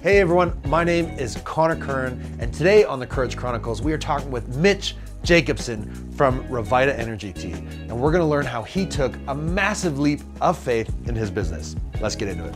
Hey everyone, my name is Connor Kern, and today on the Courage Chronicles, we are talking with Mitch Jacobsen from Rviita Energy Team, and we're gonna learn how he took a massive leap of faith in his business. Let's get into it.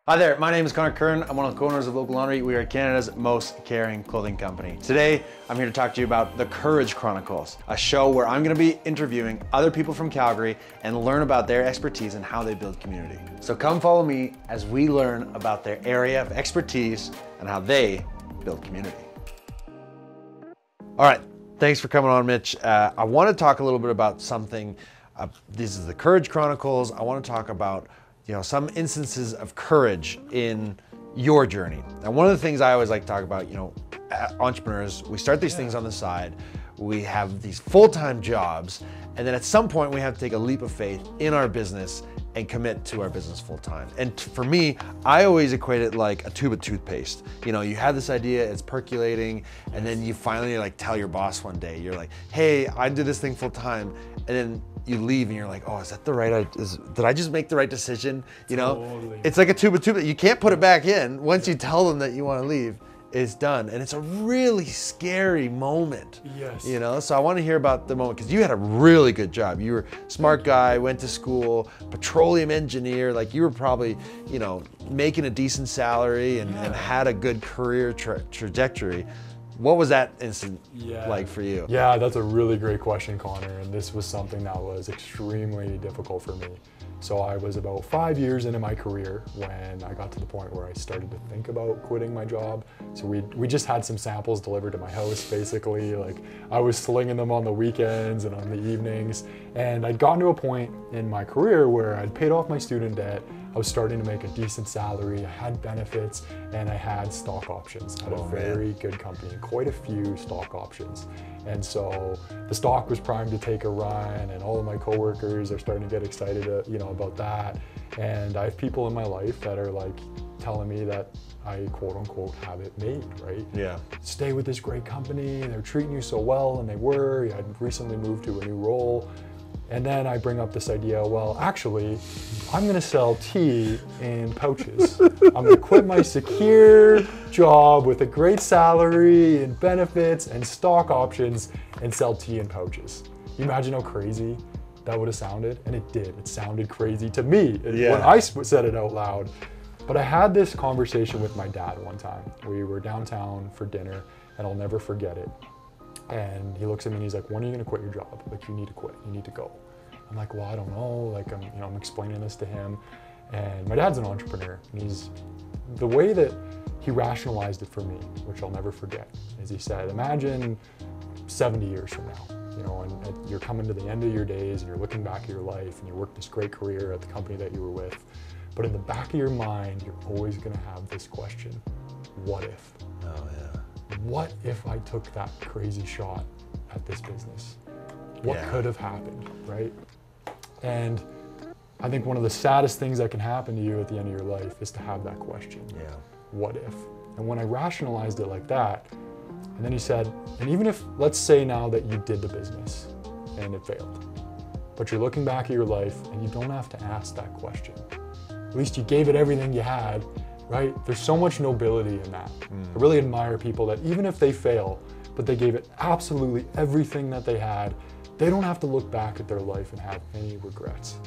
Hi there, my name is Connor Kern. I'm one of the co-owners of Local Laundry. We are Canada's most caring clothing company. Today, I'm here to talk to you about the Courage Chronicles, a show where I'm gonna be interviewing other people from Calgary and learn about their expertise and how they build community. So come follow me as we learn about their area of expertise and how they build community. All right, thanks for coming on, Mitch. I wanna talk a little bit about something. This is the Courage Chronicles. I wanna talk about some instances of courage in your journey. And one of the things I always like to talk about, entrepreneurs, we start these things on the side, we have these full-time jobs, and then at some point we have to take a leap of faith in our business and commit to our business full-time. And for me, I always equate it like a tube of toothpaste. You have this idea, it's percolating, and then you finally tell your boss one day, you're like, hey, I do this thing full-time, and then you leave and you're like, oh, is that the right, did I just make the right decision? Totally. It's like a tube of toothpaste. You can't put it back in. Once you tell them that you want to leave, it's done. And it's a really scary moment. Yes. So I want to hear about the moment, because you had a really good job. You were a smart guy, went to school, petroleum engineer, you were probably, making a decent salary and had a good career trajectory. What was that instant like for you? Yeah, that's a really great question, Connor. And this was something that was extremely difficult for me. So I was about 5 years into my career when I got to the point where I started to think about quitting my job. So we just had some samples delivered to my house, basically. I was slinging them on the weekends and on the evenings. And I'd gotten to a point in my career where I'd paid off my student debt. I was starting to make a decent salary, I had benefits, and I had stock options at a very good company, quite a few stock options. And so the stock was primed to take a run, and all of my coworkers are starting to get excited about that. And I have people in my life that are telling me that I quote unquote have it made, right? Yeah. Stay with this great company, they're treating you so well, and they were. I'd recently moved to a new role. And then I bring up this idea, well, actually, I'm gonna sell tea in pouches. I'm gonna quit my secure job with a great salary and benefits and stock options and sell tea in pouches. You imagine how crazy that would have sounded? And it did, it sounded crazy to me when I said it out loud. But I had this conversation with my dad one time. We were downtown for dinner, and I'll never forget it. And he looks at me and he's like, when are you gonna quit your job? You need to quit, you need to go. I'm like, well, I don't know. I'm explaining this to him. And my dad's an entrepreneur. And the way that he rationalized it for me, which I'll never forget, is he said, imagine 70 years from now, and you're coming to the end of your days and you're looking back at your life and you worked this great career at the company that you were with. But in the back of your mind, you're always gonna have this question, what if? Oh yeah. What if I took that crazy shot at this business? What could have happened, right? And I think one of the saddest things that can happen to you at the end of your life is to have that question. Yeah. What if? And when I rationalized it like that, and then he said, and even if, let's say now that you did the business and it failed, but you're looking back at your life and you don't have to ask that question. At least you gave it everything you had, right? There's so much nobility in that. I really admire people that even if they fail, but they gave it absolutely everything that they had, they don't have to look back at their life and have any regrets.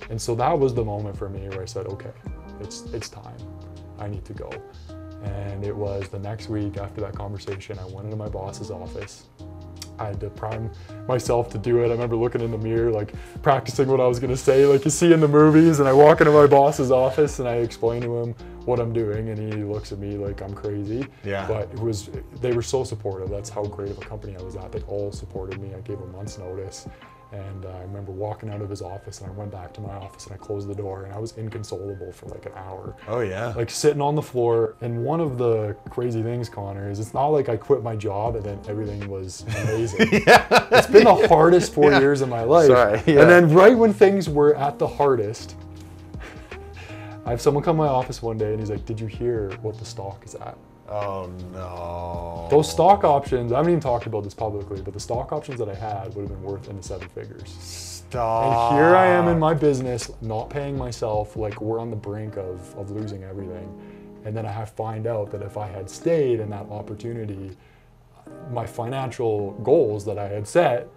And so that was the moment for me where I said, okay, it's time. I need to go. And it was the next week after that conversation, I went into my boss's office. I had to prime myself to do it. I remember looking in the mirror, practicing what I was gonna say, like you see in the movies, and I walk into my boss's office and I explain to him what I'm doing, and he looks at me like I'm crazy. Yeah. But they were so supportive. That's how great of a company I was at. They all supported me. I gave a month's notice. And I remember walking out of his office, and I went back to my office and I closed the door, and I was inconsolable for an hour. Oh yeah. Sitting on the floor. And one of the crazy things, Connor, is it's not like I quit my job and then everything was amazing. It's been the hardest 4 years of my life. Sorry. Yeah. And then right when things were at the hardest, I have someone come to my office one day and he's like, did you hear what the stock is at? Oh no. Those stock options, I haven't even talked about this publicly, but the stock options that I had would have been worth into 7 figures. Stop. And here I am in my business, not paying myself, like we're on the brink of losing everything. And then I find out that if I had stayed in that opportunity, my financial goals that I had set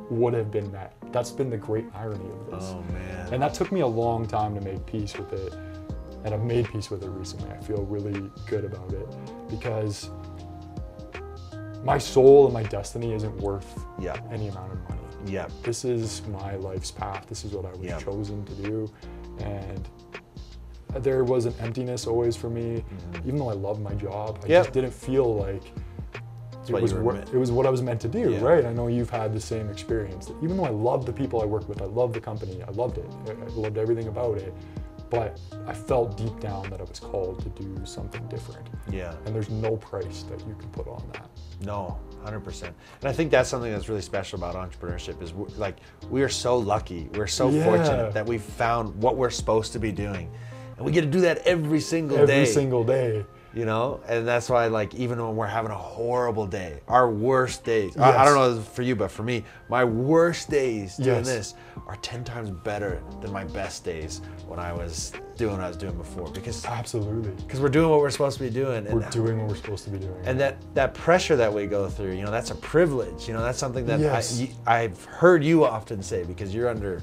would have been met. That's been the great irony of this. Oh man. And that took me a long time to make peace with it. And I've made peace with it recently. I feel really good about it because my soul and my destiny isn't worth any amount of money. Yeah. This is my life's path. This is what I was chosen to do. And there was an emptiness always for me. Even though I loved my job, I just didn't feel like it was what I was meant to do, right? I know you've had the same experience. That even though I loved the people I worked with, I loved the company, I loved it, I loved everything about it, but I felt deep down that I was called to do something different. Yeah. And there's no price that you can put on that. No, 100%. And I think that's something that's really special about entrepreneurship is we are so lucky, we're so fortunate that we've found what we're supposed to be doing. And we get to do that every single day. Every single day. You know, and that's why, like, even when we're having a horrible day, our worst days, I don't know for you, but for me, my worst days doing this are 10 times better than my best days when I was doing what I was doing before. Because absolutely, because we're doing what we're supposed to be doing. We're doing what we're supposed to be doing. And that pressure that we go through, you know, that's a privilege. You know, that's something that I've heard you often say because you're under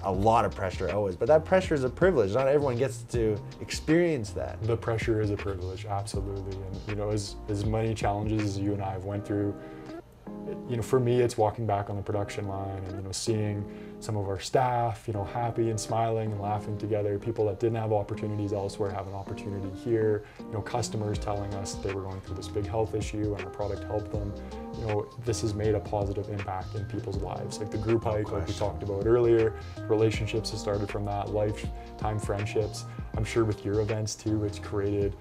a lot of pressure always, but that pressure is a privilege. Not everyone gets to experience that. The pressure is a privilege, absolutely. And you know, as many challenges as you and I have went through, you know, for me, it's walking back on the production line and, you know, seeing some of our staff, you know, happy and smiling and laughing together. People that didn't have opportunities elsewhere have an opportunity here. You know, customers telling us that they were going through this big health issue and our product helped them. You know, this has made a positive impact in people's lives. Like the group hike, like we talked about earlier, relationships have started from that, lifetime friendships. I'm sure with your events too, it's created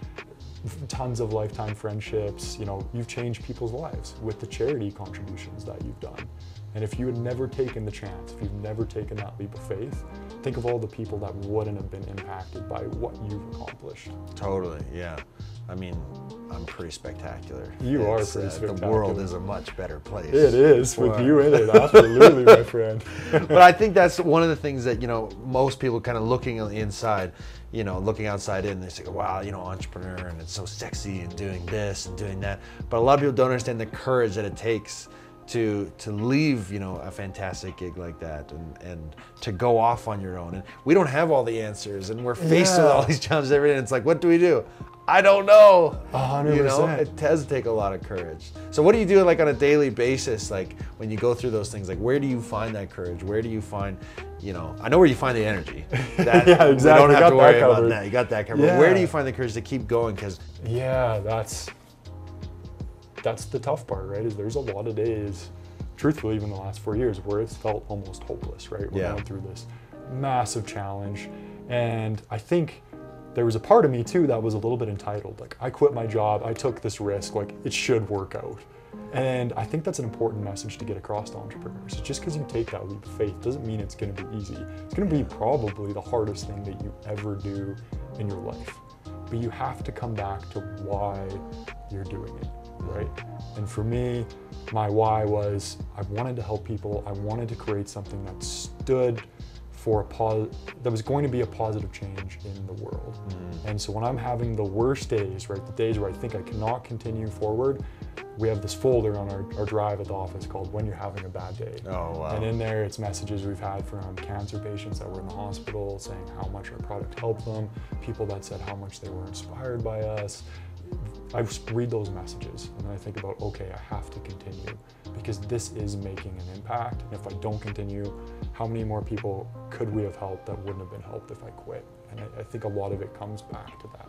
tons of lifetime friendships. You know, you've changed people's lives with the charity contributions that you've done. And if you had never taken the chance, if you've never taken that leap of faith, think of all the people that wouldn't have been impacted by what you've accomplished. Totally, yeah. I mean, I'm pretty spectacular. You are pretty spectacular. The world is a much better place. It is, with you in it, absolutely, my friend. But I think that's one of the things that, you know, most people kind of looking on the inside, you know, looking outside in, they say, wow, you know, entrepreneur, and it's so sexy and doing this and doing that. But a lot of people don't understand the courage that it takes to leave, you know, a fantastic gig like that and to go off on your own. And we don't have all the answers, and we're faced with all these challenges every day. And it's like, what do we do? I don't know. 100%. You know, it does take a lot of courage. So what do you do like on a daily basis? Like when you go through those things, like where do you find that courage? Where do you find, you know, I know where you find the energy. That, yeah, exactly. You don't have to worry about that. You got that covered. Yeah. Where do you find the courage to keep going? Because that's the tough part, right? Is there's a lot of days, truthfully, even the last 4 years, where it's felt almost hopeless, right? We're going through this massive challenge. And I think there was a part of me too that was a little bit entitled. Like, I quit my job, I took this risk, like it should work out. And I think that's an important message to get across to entrepreneurs. Just because you take that leap of faith doesn't mean it's going to be easy. It's going to be probably the hardest thing that you ever do in your life. But you have to come back to why you're doing it, right? And for me, my why was I wanted to help people. I wanted to create something that stood for that was going to be a positive change in the world. And so when I'm having the worst days, right, the days where I think I cannot continue forward, we have this folder on our drive at the office called When You're Having a Bad Day. Oh, wow. And in there, it's messages we've had from cancer patients that were in the hospital saying how much our product helped them, people that said how much they were inspired by us. I just read those messages and then I think about, okay, I have to continue because this is making an impact. And if I don't continue, how many more people could we have helped that wouldn't have been helped if I quit? And I think a lot of it comes back to that.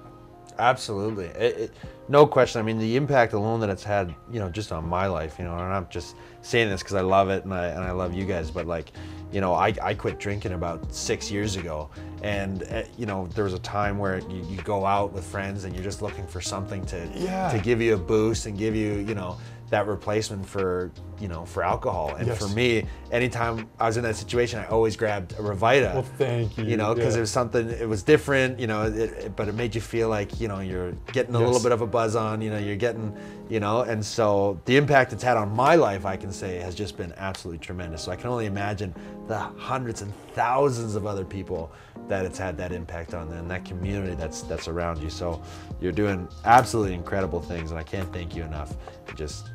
Absolutely. No question. I mean, the impact alone that it's had, you know, just on my life, you know, and I'm just saying this because I love it and I love you guys, but like, you know, I quit drinking about 6 years ago. And, you know, there was a time where you go out with friends and you're just looking for something to give you a boost and give you, you know, that replacement for, you know, for alcohol. And Yes. for me, anytime I was in that situation, I always grabbed a Rviita. Well, thank you. You know, because Yeah. it was something, it was different, you know, but it made you feel like, you know, you're getting a little bit of a buzz on, you know, you're getting, you know, and so the impact it's had on my life, I can say, has just been absolutely tremendous. So I can only imagine the hundreds and thousands of other people that it's had that impact on, and that community that's around you. So you're doing absolutely incredible things, and I can't thank you enough. Just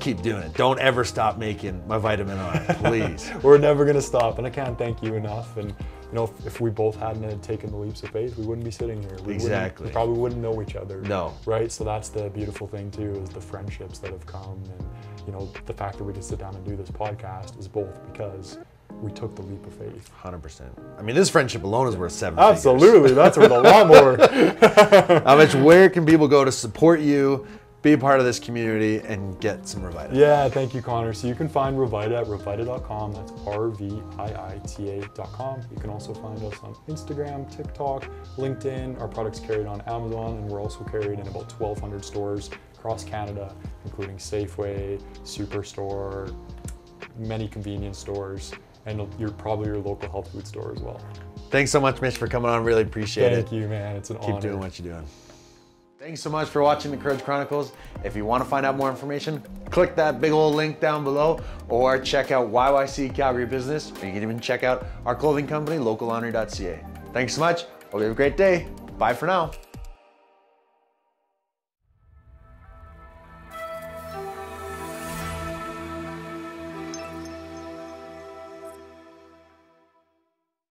keep doing it. Don't ever stop making my vitamin R, please. We're never gonna stop, and I can't thank you enough. And you know, if we both hadn't taken the leaps of faith, we wouldn't be sitting here. Exactly. We probably wouldn't know each other. No. Right? So that's the beautiful thing too, is the friendships that have come, and you know, the fact that we can sit down and do this podcast is both because we took the leap of faith. 100%. I mean, this friendship alone is worth 7 Absolutely, figures. that's worth a lot more. Mitch, where can people go to support you, be a part of this community, and get some Rviita? Yeah, thank you, Connor. So you can find Rviita at rviita.com. That's RVIITA.com. You can also find us on Instagram, TikTok, LinkedIn. Our product's carried on Amazon, and we're also carried in about 1,200 stores across Canada, including Safeway, Superstore, many convenience stores, and probably your local health food store as well. Thanks so much, Mitch, for coming on. Really appreciate it. Thank you, man. It's an honor. Keep doing what you're doing. Thanks so much for watching the Courage Chronicles. If you want to find out more information, click that big old link down below, or check out YYC Calgary Business, or you can even check out our clothing company, locallaundry.ca. Thanks so much. Hope you have a great day. Bye for now.